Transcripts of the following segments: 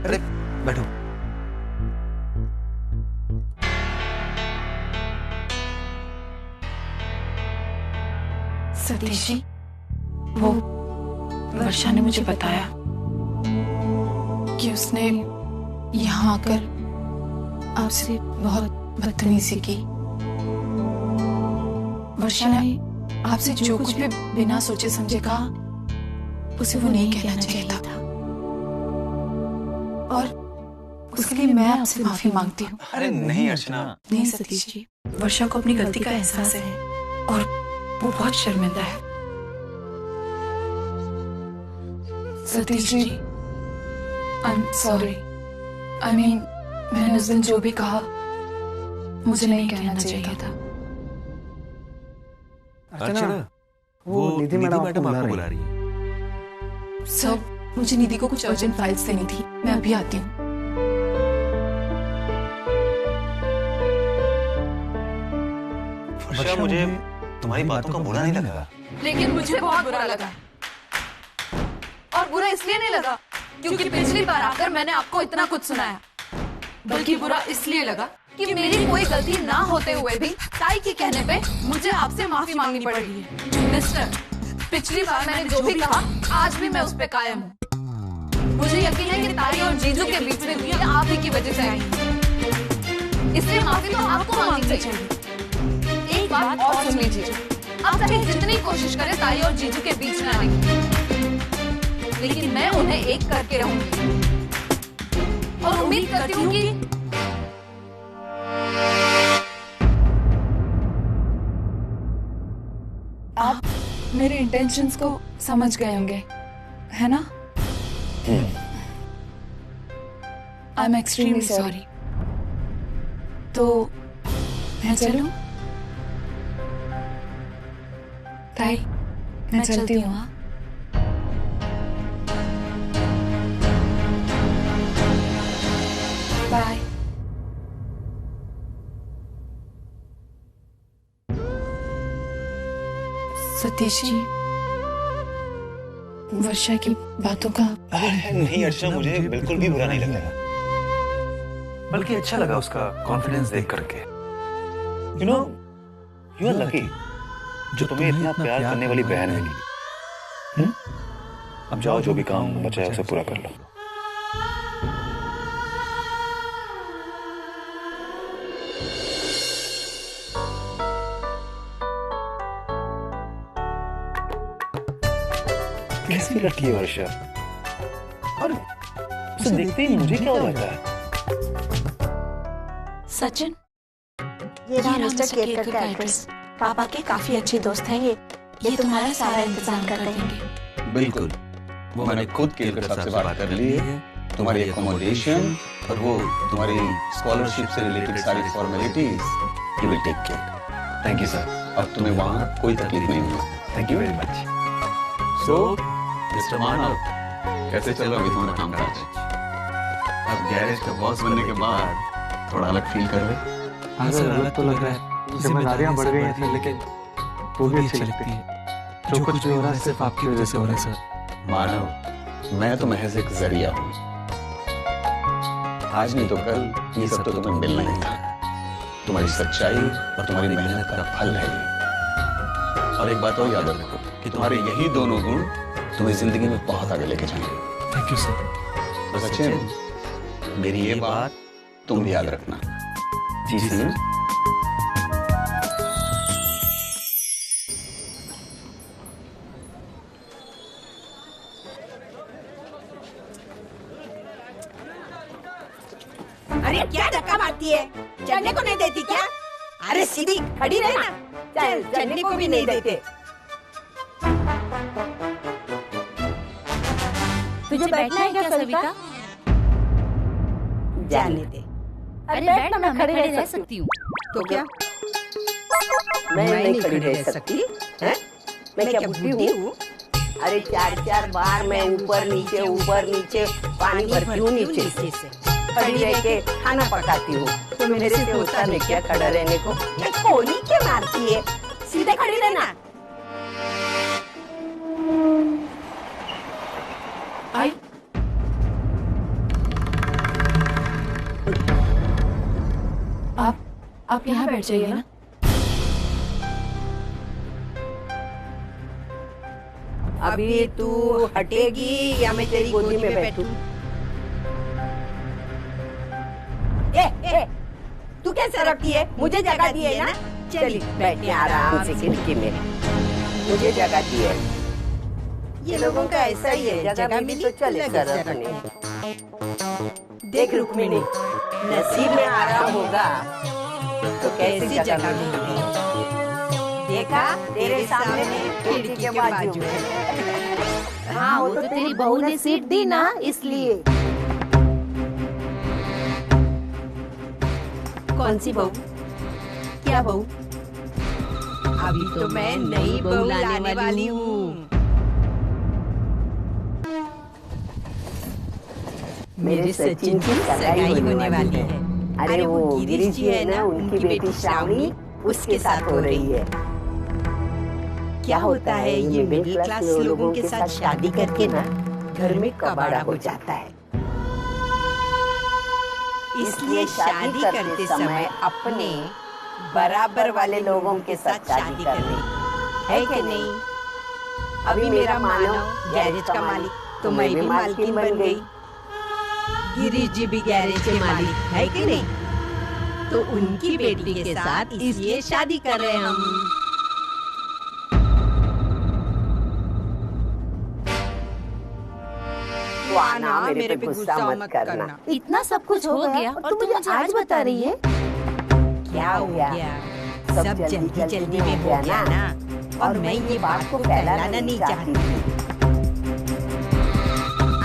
अरे बैठो। सतीश जी, वो वर्षा ने मुझे बताया कि उसने यहाँ आकर आपसे बहुत बदतमीजी की। वर्षा ने आपसे जो कुछ भी बिना सोचे समझे कहा, उसे वो नहीं कहना चाहिए था। और उसके लिए मैं आपसे माफी मांगती हूँ। अरे नहीं अर्चना। नहीं सतीश जी, वर्षा को अपनी गलती का एहसास है और वो बहुत शर्मिंदा है। Satish ji, I am sorry. I mean, मैंने उस दिन जो भी कहा मुझे नहीं कहना चाहिए था। अर्चना, वो निधि मैडम आपको बुला रही है। सर, मुझे निधि को कुछ अर्जेंट फाइल्स देनी थी, मैं अभी आती हूँ। वर्षा, मुझे तुम्हारी बातों का बुरा नहीं लगा, लेकिन मुझे बहुत बुरा लगा। और बुरा इसलिए नहीं लगा क्योंकि पिछली बार आकर मैंने आपको इतना कुछ सुनाया, बल्कि बुरा इसलिए लगा कि मेरी कोई गलती ना होते हुए भी ताई के कहने पे मुझे आपसे माफी मांगनी पड़ रही है। मिस्टर, पिछली बार मैंने जो भी कहा आज भी मैं उस पे कायम हूँ। मुझे यकीन है कि ताई और जीजू के बीच में भी आप ही की वजह से आई, इसलिए माफी तो आपको मांगनी चाहिए। एक बात और सुन लीजिए, आप चाहे जितनी कोशिश करें ताई और जीजू के बीच में आने की, लेकिन मैं उन्हें एक करके रहूंगी और उम्मीद करती हूँ कि आप मेरे इंटेंशंस को समझ गए होंगे, है ना? I am extremely sorry. तो मैं चलूं? ताई, मैं चलती हूँ। हाँ, बाय। सतीश जी, वर्षा की बातों का नहीं अर्चना, मुझे बिल्कुल भी बुरा नहीं लगा, बल्कि अच्छा लगा उसका कॉन्फिडेंस देख करके। You know, you are lucky जो तुम्हें इतना प्यार करने वाली बहन मिली। अब जाओ, जो भी काम बचा है उसे पूरा कर लो। कैसी लड़की है वर्षा, और उसे देखते ही मुझे क्या हो जाता है। सचिन, ये रहा मिस्टर केरकर का एड्रेस। पापा के काफी अच्छे दोस्त हैं ये तुम्हारा सारा इंतजाम कर देंगे। बिल्कुल, वो मैंने खुद केरकर साहब से बात कर ली है। तुम्हारी एकोमोडेशन और वो तुम्हारी स्कॉलरशिप से रिलेटेड सारी formalities you will take care. Thank you sir. और तुम्हें वहाँ कोई तकलीफ नहीं होगी। Thank you very much. So mister Manav, कैसे चल रहा है तुम्हारा कामकाज? अब गैरेज का बॉस बनने के बाद थोड़ा अलग फील कर रहे? हाँ सर, अलग तो लग रहा है। जिम्मेदारियां बढ़ गई हैं सर, लेकिन वो भी अच्छी लगती है। जो कुछ भी हो रहा है सिर्फ आपकी वजह से हो रहा है सर। मानव, मैं तो महज एक जरिया हूँ। आज नहीं तो कल ये सब तो तुम्हें मिलना ही था। तुम्हारी सच्चाई और तुम्हारी मेहनत का फल है ये। और एक बात और याद रखो कि तुम्हारे यही दोनों गुण तुम्हें जिंदगी में बहुत आगे लेके जाएंगे। Thank you sir. तो सचिन, मेरी ये बात तुम भी याद रखना। जी सर। अरे क्या धक्का मारती है? चढ़ने को नहीं देती क्या? अरे सीधी खड़ी रहे ना। चल, चढ़ने को भी नहीं देते। तुझे बैठना है क्या सविता? जाने दे। अरे बैठ ना, मैं खड़ी रह सकती हूँ। तो क्या मैं नहीं खड़ी रह सकती? हैं? मैं क्या बुढ़ी हूँ? अरे 4-4 बार मैं ऊपर नीचे पानी भरती हूँ नीचे से। खड़ी रह के खाना पकाती हूँ। तो मेरे से होता नहीं क्या खड़ा रहने को? ये कोनी क्या मारती है? सीधे खड़ी रहना। आप यहाँ बैठ जाइए ना। अभी तू हटेगी या मैं तेरी गोदी में बैठूं? ए, तू कैसे रखती है? मुझे जगह दी है ना? चली बैठे आराम से खिड़की में, मुझे जगह दी है। ये लोगों का ऐसा ही है, जगह मिली तो चले सर अपने। देख रुक्मिणी, नसीब में आराम होगा तो कैसी जगह मिलेगी? देखा तेरे सामने खिड़की के बाजू में। हाँ वो तो तेरी बहू ने सीट दी ना इसलिए। कौन सी बहू? क्या बहू? अभी तो मैं नई बहू लाने वाली हूँ। मेरे सचिन की सगाई होने वाली है। अरे वो गिरीश जी है ना, उनकी बेटी श्रावणी उसके साथ हो रही है। क्या होता है ये मिडिल क्लास लोगों के साथ शादी करके ना घर में कबाड़ा हो जाता है। इसलिए शादी करते समय अपने बराबर वाले लोगों के साथ शादी करनी है कि नहीं? अभी मेरा मानव गैरेज का मालिक, तो मैं भी मालकिन बन गई। गिरीश जी भी गैरेज के मालिक है कि नहीं? तो उनकी बेटी के साथ इसलिए शादी कर रहे हैं हम। तो आना, मेरे पे गुस्सा मत करना। इतना सब कुछ हो गया और तू मुझे आज बता रही है? क्या हो गया? सब जल्दी जल्दी में हो गया ना, और मैं ये बात को फैलाना नहीं चाहती।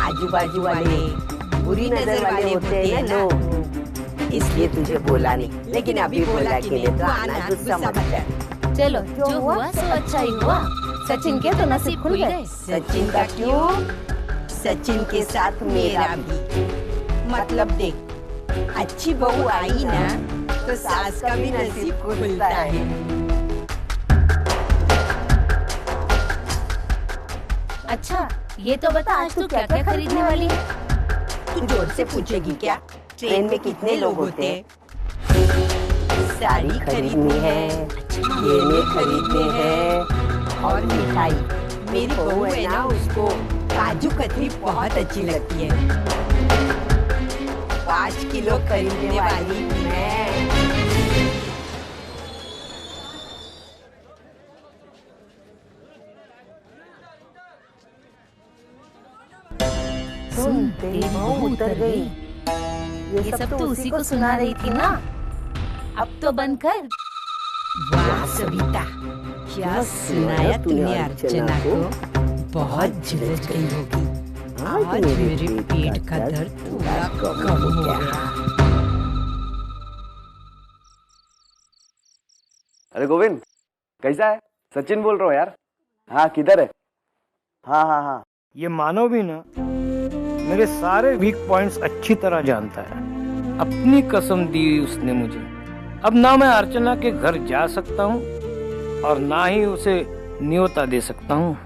आजू बाजू वाले बुरी नजर वाले होते हैं ना लोग, इसलिए तुझे बोला नहीं, लेकिन अभी बोला कि नहीं तो आना, गुस्सा मत कर। चलो जो हुआ सो अच्छा ही हुआ। सचिन के तो नसीब खुल गए। सचिन का क्यों? सचिन के साथ मेरा भी। मतलब देख, अच्छी बहू आई ना तो सास का भी नसीब खुलता है। अच्छा ये तो बता आज तू क्या क्या खरीदने वाली है? तू जोर से पूछेगी क्या? ट्रेन में कितने लोग होते हैं? साड़ी खरीदनी है, गहने खरीदने हैं और मिठाई। मेरी बहू है ना, उसको काजू कतली बहुत अच्छी लगती है। 5 किलो खरीदने वाली मैं। सुन तेरी बहू उतर गई। ये सब तो उसी को सुना रही थी ना, अब तो बंद कर। वाह सविता, क्या सुनाया तूने अर्चना को। बहुत झुलझ गई होगी। आज मेरे पेट का दर्द थोड़ा कम हो गया। अरे गोविंद, कैसा है? सचिन बोल रहा हूँ यार। हाँ किधर है? हाँ। ये मानो भी ना, मेरे सारे वीक पॉइंट्स अच्छी तरह जानता है। अपनी कसम दी उसने मुझे। अब ना मैं अर्चना के घर जा सकता हूँ और ना ही उसे न्योता दे सकता हूँ,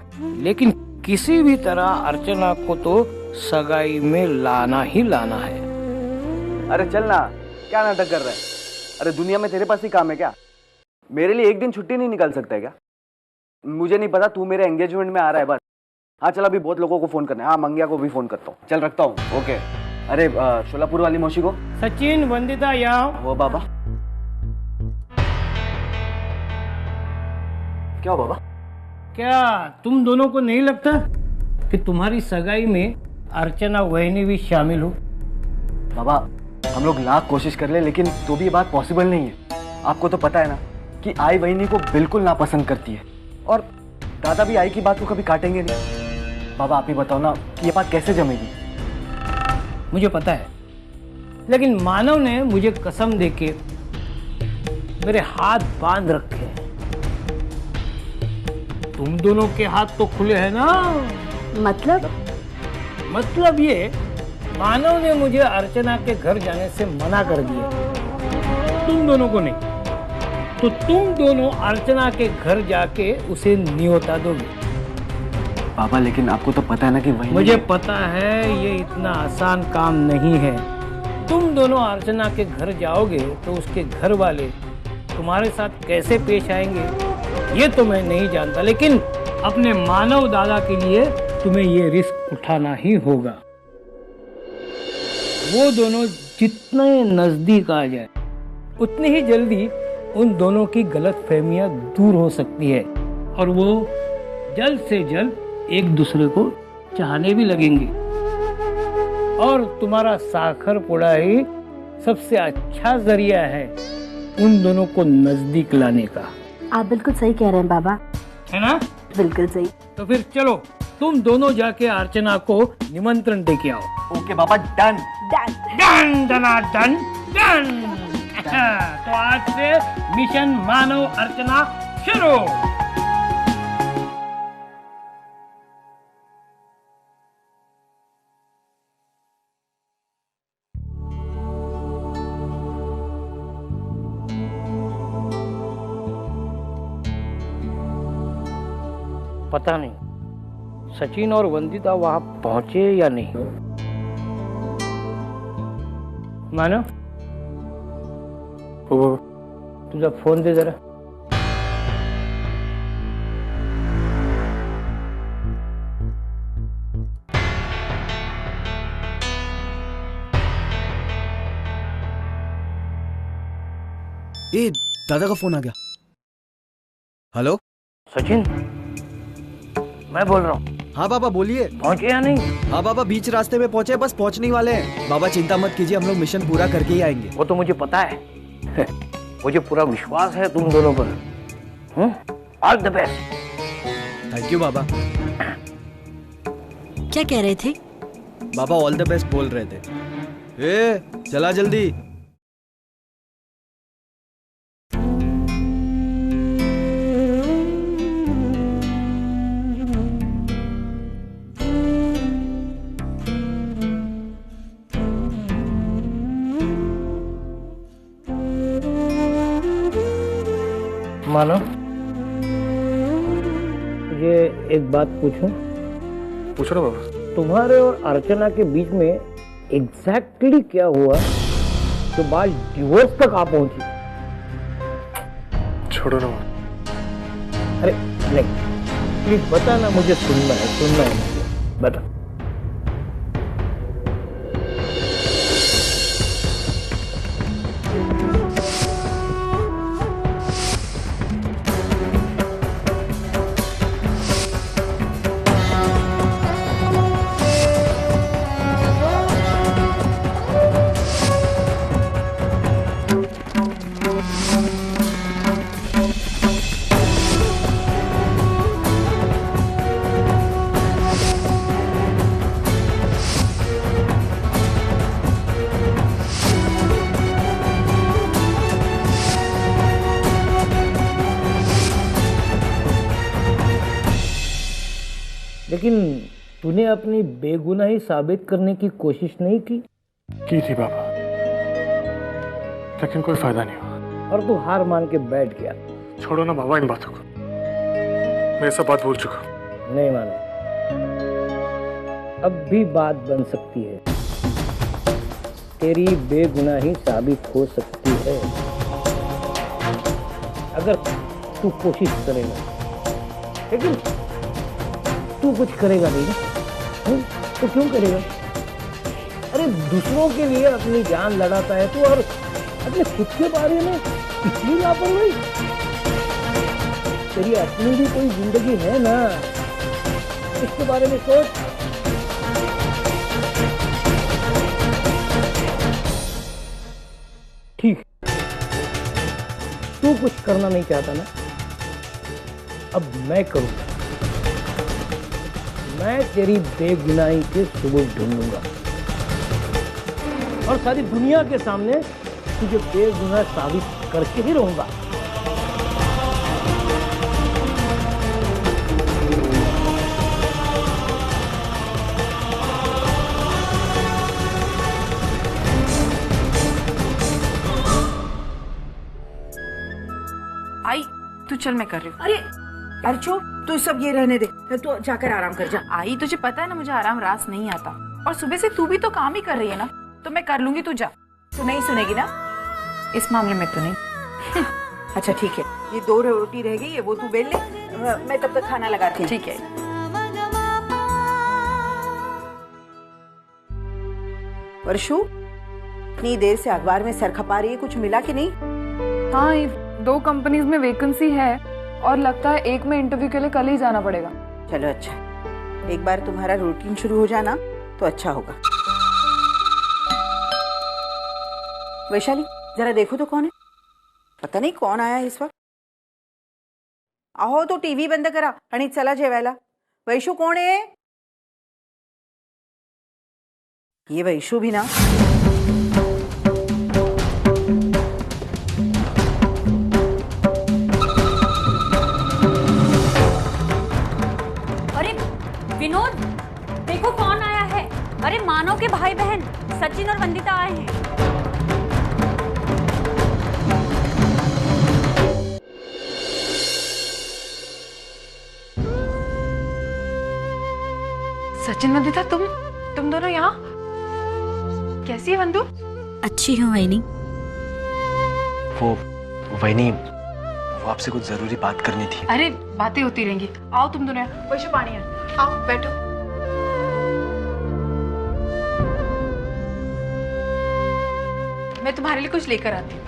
लेकिन किसी भी तरह अर्चना को तो सगाई में लाना ही लाना है। अरे चल ना, क्या नाटक कर रहा है? अरे दुनिया में तेरे पास ही काम है क्या? मेरे लिए एक दिन छुट्टी नहीं निकाल सकता है क्या? मुझे नहीं पता, तू मेरे एंगेजमेंट में आ रहा है बस। हाँ चल, अभी बहुत लोगों को फोन करना है। हाँ मंगिया को भी फोन करता हूँ। चल रखता हूँ। ओके। अरे शोलापुर वाली मौसी को। सचिन, वंदिता यहाँ। वो बाबा क्या हो बाबा? क्या तुम दोनों को नहीं लगता कि तुम्हारी सगाई में अर्चना वहनी भी शामिल हो? बाबा हम लोग लाख कोशिश कर ले, लेकिन तो भी ये बात पॉसिबल नहीं है। आपको तो पता है ना कि आई वहनी को बिल्कुल नापसंद करती है, और दादा भी आई की बात को कभी काटेंगे नहीं। बाबा आप ही बताओ ना कि ये बात कैसे जमेगी? मुझे पता है, लेकिन मानव ने मुझे कसम देके मेरे हाथ बांध रखे हैं। तुम दोनों के हाथ तो खुले हैं ना? मतलब ये, मानव ने मुझे अर्चना के घर जाने से मना कर दिया, तुम दोनों को नहीं। तो तुम दोनों अर्चना के घर जाके उसे न्योता दोगे। पापा लेकिन आपको तो पता है ना कि वही। मुझे पता है ये इतना आसान काम नहीं है। तुम दोनों अर्चना के घर जाओगे तो उसके घर वाले तुम्हारे साथ कैसे पेश आएंगे ये तो मैं नहीं जानता, लेकिन अपने मानव दादा के लिए तुम्हें ये रिस्क उठाना ही होगा। वो दोनों जितने नजदीक आ जाए उतनी ही जल्दी उन दोनों की गलतफहमियां दूर हो सकती है और वो जल्द से जल्द एक दूसरे को चाहने भी लगेंगे। और तुम्हारा साखर पुड़ा ही सबसे अच्छा जरिया है उन दोनों को नजदीक लाने का। आप बिल्कुल सही कह रहे हैं बाबा, है ना? बिल्कुल सही। तो फिर चलो तुम दोनों जाके अर्चना को निमंत्रण दे के आओ। ओके बाबा, डन। Done done done. तो आज से मिशन मानव अर्चना शुरू। पता नहीं सचिन और वंदिता वहां पहुंचे या नहीं। मानो तुझा फोन दे जरा। ए, दादा का फोन आ गया। हेलो सचिन, मैं बोल रहा हूँ। हाँ बाबा बोलिए। पहुंचे या नहीं? हाँ बाबा, बीच रास्ते में पहुंचे, बस पहुंचने ही वाले हैं। बाबा चिंता मत कीजिए, हम लोग मिशन पूरा करके ही आएंगे। वो तो मुझे पता है। मुझे पूरा विश्वास है तुम दोनों पर। All the best. Thank you baba. क्या कह रहे थे? बाबा ऑल द बेस्ट बोल रहे थे। ए, चला जल्दी। मानो, ये एक बात पूछूं? पूछो ना बाबा। तुम्हारे और अर्चना के बीच में एग्जैक्टली क्या हुआ जो बात डिवोर्स तक आ पहुंची? छोड़ो ना बाबा। अरे नहीं, प्लीज बता ना, मुझे सुनना है मुझे, बता। लेकिन तूने अपनी बेगुनाही साबित करने की कोशिश नहीं की? की थी बाबा, लेकिन कोई फायदा नहीं हुआ। और तू हार मान के बैठ गया। छोड़ो ना बाबा इन बातों को, मैं सब बात भूल चुका। नहीं मानो, अब भी बात बन सकती है, तेरी बेगुनाही साबित हो सकती है अगर तू कोशिश करेगा। लेकिन तू कुछ करेगा नहीं ना, तो क्यों करेगा? अरे दूसरों के लिए अपनी जान लड़ाता है तू, और अपने खुद के बारे में इतनी लापरवाही। तेरी अपनी भी कोई जिंदगी है ना, इसके बारे में सोच। ठीक, तू कुछ करना नहीं चाहता ना, अब मैं करूंगा। मैं तेरी बेगुनाही के सबूत ढूंढूंगा और सारी दुनिया के सामने तुझे बेगुनाह साबित करके ही रहूंगा। आई, तू चल, मैं कर रही हूँ। अरे अर्चो, तू सब ये रहने दे, तू जाकर आराम कर जा। आई, तुझे पता है ना मुझे आराम रास नहीं आता, और सुबह से तू भी तो काम ही कर रही है ना, तो मैं कर लूंगी, तू जा। तू नहीं सुनेगी ना इस मामले में? तू नहीं अच्छा ठीक है, ये 2 रोटी रह गई है, वो तू बेल ले, मैं तब तक खाना लगाती हूँ। ठीक है। वर्षु, इतनी देर से अखबार में सर खपा रही है, कुछ मिला कि नहीं? हाँ, 2 कंपनीज में वैकेंसी है और लगता है एक में इंटरव्यू के लिए कल ही जाना पड़ेगा। चलो अच्छा, एक बार तुम्हारा रूटीन शुरू हो जाना तो अच्छा होगा। वैशाली, जरा देखो तो कौन है, पता नहीं कौन आया है इस वक्त। अहो, तो टीव्ही बंद करा आणि चला जेवायला। वैशू कोण आहे? ये वैशू भी ना। अरे विनोद, देखो कौन आया है। अरे मानव के भाई बहन सचिन और वंदिता आए हैं। सचिन, वंदिता, तुम दोनों यहाँ? कैसी है वंदु? अच्छी हूँ वैनी। वो वैनी, वो आपसे कुछ जरूरी बात करनी थी। अरे बातें होती रहेंगी, आओ तुम दोनों यहाँ। वैशु, पानी है, आओ बैठो। मैं तुम्हारे लिए कुछ लेकर आती हूँ।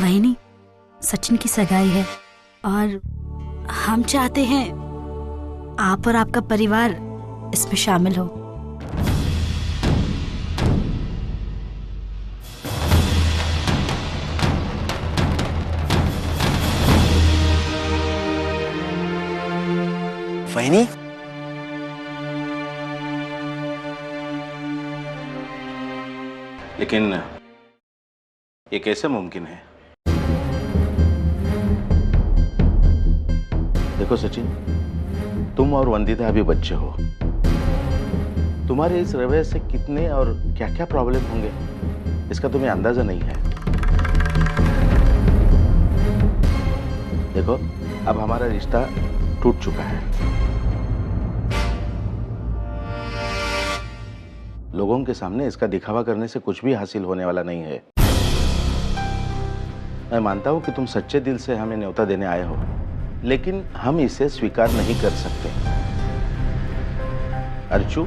वैनी, सचिन की सगाई है और हम चाहते हैं आप और आपका परिवार इसमें शामिल हो। वैनी, लेकिन ये कैसे मुमकिन है? देखो सचिन, तुम और वंदिता अभी बच्चे हो। तुम्हारे इस रवैये से कितने और क्या क्या प्रॉब्लम होंगे इसका तुम्हें अंदाजा नहीं है। देखो, अब हमारा रिश्ता टूट चुका है। लोगों के सामने इसका दिखावा करने से कुछ भी हासिल होने वाला नहीं है। मैं मानता हूं कि तुम सच्चे दिल से हमें न्योता देने आए हो, लेकिन हम इसे स्वीकार नहीं कर सकते। अर्चू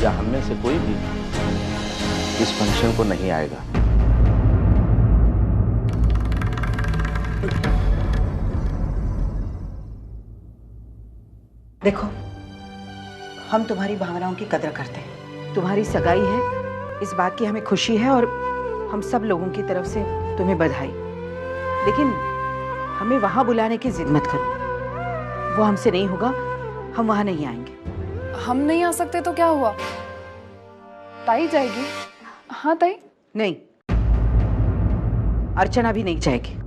या हम में से कोई भी इस फंक्शन को नहीं आएगा। देखो, हम तुम्हारी भावनाओं की कदर करते हैं। तुम्हारी सगाई है, इस बात की हमें खुशी है और हम सब लोगों की तरफ से तुम्हें बधाई। लेकिन हमें वहां बुलाने की जिद मत करो, वो हमसे नहीं होगा, हम वहां नहीं आएंगे। हम नहीं आ सकते तो क्या हुआ? ताई जाएगी। हाँ ताई। नहीं, अर्चना भी नहीं जाएगी।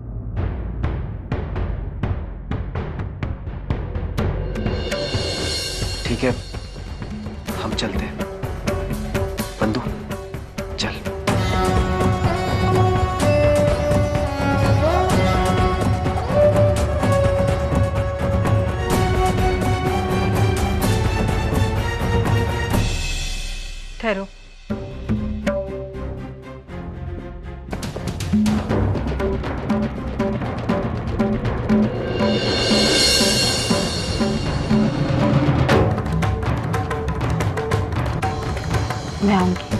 ठीक है, हम चलते हैं। बंधु, चल। ठहरो। मैं आऊंगी।